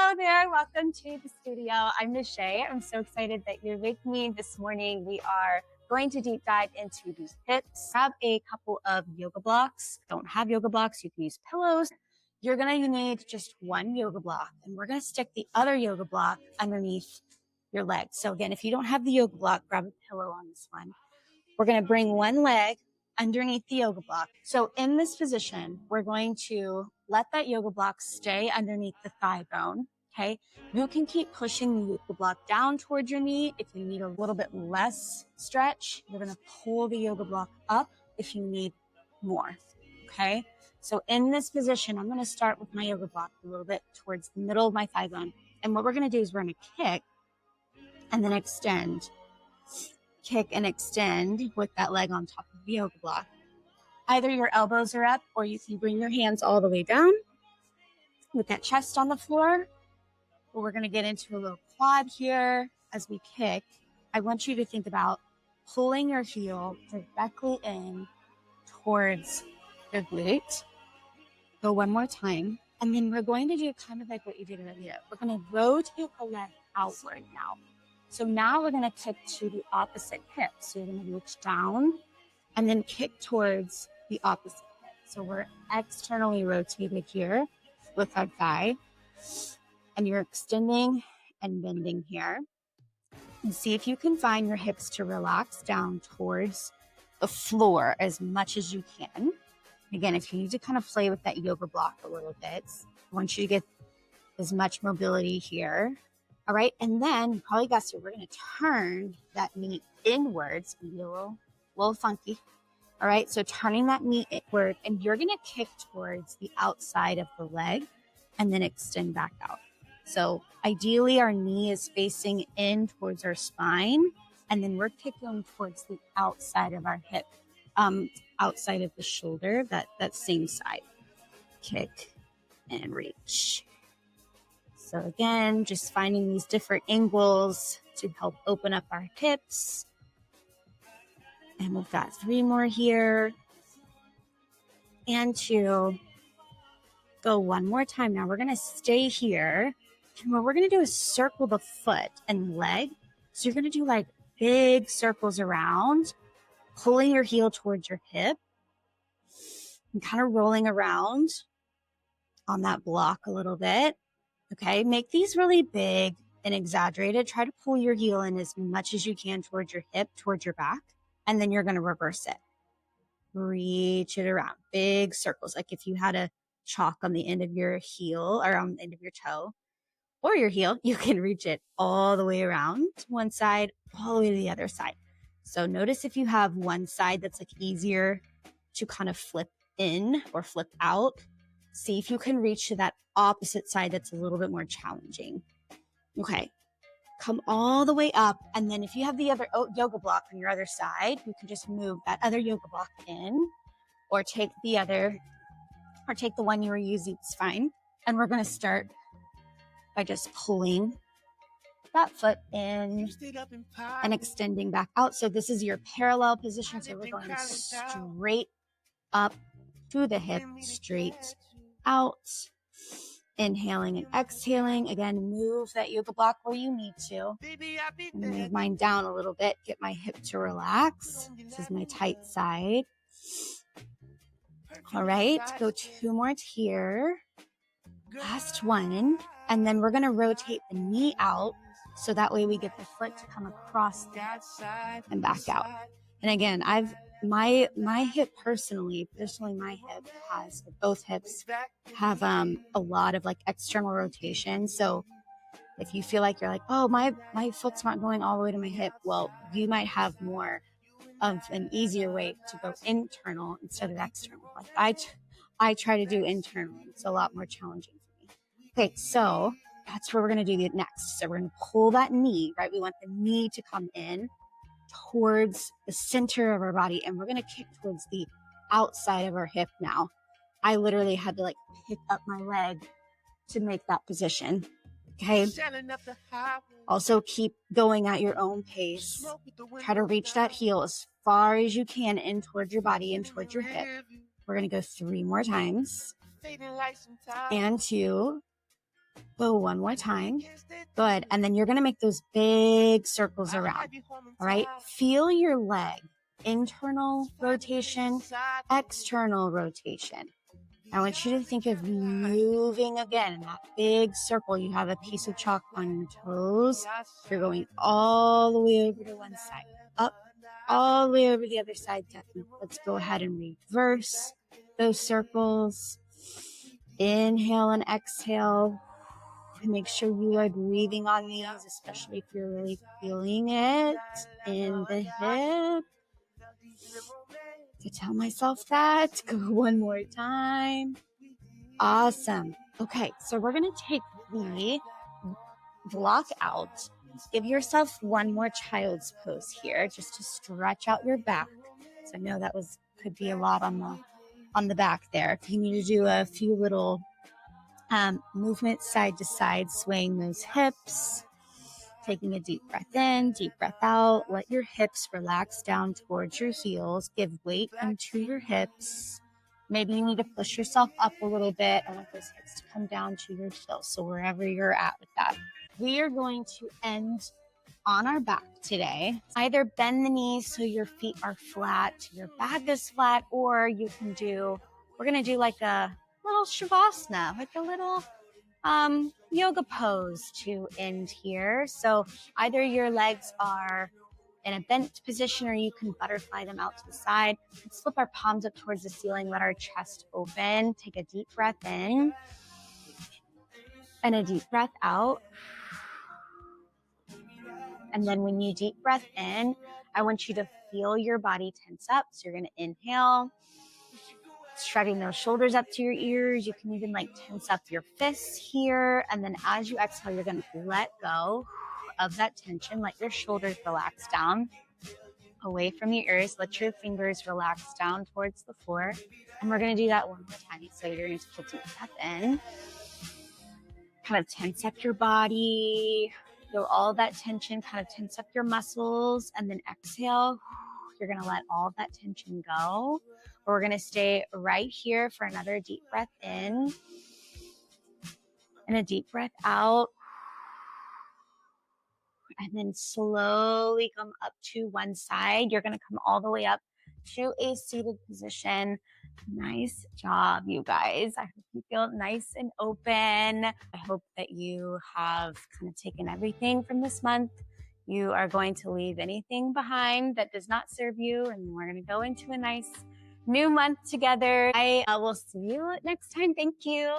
Hello there, welcome to the studio. I'm Nishay. I'm so excited that you're with me this morning. We are going to deep dive into these hips. Grab a couple of yoga blocks. Don't have yoga blocks, you can use pillows. You're gonna need just one yoga block, and we're gonna stick the other yoga block underneath your leg. So again, if you don't have the yoga block, grab a pillow on this one. We're gonna bring one leg underneath the yoga block. So in this position, we're going to let that yoga block stay underneath the thigh bone, okay? You can keep pushing the yoga block down towards your knee. If you need a little bit less stretch, you're gonna pull the yoga block up if you need more, okay? So in this position, I'm gonna start with my yoga block a little bit towards the middle of my thigh bone. And what we're gonna do is we're gonna kick and then extend. Kick and extend with that leg on top of the yoga block. Either your elbows are up or you can bring your hands all the way down with that chest on the floor. But we're going to get into a little quad here as we kick. I want you to think about pulling your heel directly in towards the glute. Go one more time. And then we're going to do kind of like what you did earlier. We're going to rotate the leg outward now. So now we're going to kick to the opposite hip. So you're going to reach down and then kick towards the opposite hip. So we're externally rotated here with our thigh. And you're extending and bending here. And see if you can find your hips to relax down towards the floor as much as you can. Again, if you need to kind of play with that yoga block a little bit, I want you to get as much mobility here. All right, and then you probably guessed it, we're going to turn that knee inwards, be a little funky. All right, so turning that knee inward, and you're going to kick towards the outside of the leg and then extend back out. So ideally, our knee is facing in towards our spine, and then we're kicking towards the outside of our hip, outside of the shoulder, that same side. Kick and reach. So again, just finding these different angles to help open up our hips. And we've got 3 more here. And 2. Go one more time. Now we're going to stay here. And what we're going to do is circle the foot and leg. So you're going to do like big circles around, pulling your heel towards your hip and kind of rolling around on that block a little bit. Okay, make these really big and exaggerated. Try to pull your heel in as much as you can towards your hip, towards your back, and then you're going to reverse it. Reach it around. Big circles, like if you had a chalk on the end of your heel or on the end of your toe or your heel, you can reach it all the way around to one side, all the way to the other side. So notice if you have one side that's like easier to kind of flip in or flip out. See if you can reach to that opposite side that's a little bit more challenging. Okay, come all the way up. And then if you have the other yoga block on your other side, you can just move that other yoga block in or take the one you were using, it's fine. And we're going to start by just pulling that foot in and extending back out. So this is your parallel position. So we're going straight up to the hip, straight out, inhaling and exhaling. Again, move that yoga block where you need to. I'm gonna move mine down a little bit, get my hip to relax. This is my tight side. All right, go 2 more here. Last one. And then we're gonna rotate the knee out so that way we get the foot to come across and back out. And again, my hip personally, my hip has, both hips have a lot of like external rotation. So if you feel like you're like, oh, my foot's not going all the way to my hip, well, you might have more of an easier way to go internal instead of external. Like I try to do internal. It's a lot more challenging for me. Okay, so that's where we're going to do it next. So we're going to pull that knee, right? We want the knee to come in towards the center of our body, and we're going to kick towards the outside of our hip now. I literally had to like pick up my leg to make that position. Okay. Also keep going at your own pace. Try to reach that heel as far as you can in towards your body and towards your hip. We're going to go 3 more times. And 2, Go one more time. Good. And then you're going to make those big circles around. All right. Feel your leg. Internal rotation, external rotation. I want you to think of moving again in that big circle. You have a piece of chalk on your toes. You're going all the way over to one side, up, all the way over the other side. Let's go ahead and reverse those circles. Inhale and exhale. Make sure you are breathing on these, especially if you're really feeling it in the hip. To tell myself that. Go one more time. Awesome. Okay, so we're going to take the block out. Give yourself one more child's pose here, just to stretch out your back. So I know that could be a lot on the back there. If you need to do a few little movement side to side, swaying those hips. Taking a deep breath in, deep breath out. Let your hips relax down towards your heels. Give weight into your hips. Maybe you need to push yourself up a little bit. I want those hips to come down to your heels. So wherever you're at with that. We are going to end on our back today. Either bend the knees so your feet are flat, your back is flat, or we're going to do like a little shavasana, like a little yoga pose to end here. So either your legs are in a bent position or you can butterfly them out to the side. Let's flip our palms up towards the ceiling, let our chest open. Take a deep breath in and a deep breath out. And then when you deep breath in, I want you to feel your body tense up. So you're going to inhale, stretching those shoulders up to your ears. You can even tense up your fists here. And then as you exhale, you're going to let go of that tension. Let your shoulders relax down away from your ears. Let your fingers relax down towards the floor. And we're going to do that one more time. So you're going to take a deep breath in, kind of tense up your body, feel all that tension, kind of tense up your muscles, and then exhale. You're going to let all of that tension go. We're going to stay right here for another deep breath in and a deep breath out. And then slowly come up to one side. You're going to come all the way up to a seated position. Nice job, you guys. I hope you feel nice and open. I hope that you have kind of taken everything from this month. You are going to leave anything behind that does not serve you, and we're going to go into a nice new month together. I will see you next time. Thank you.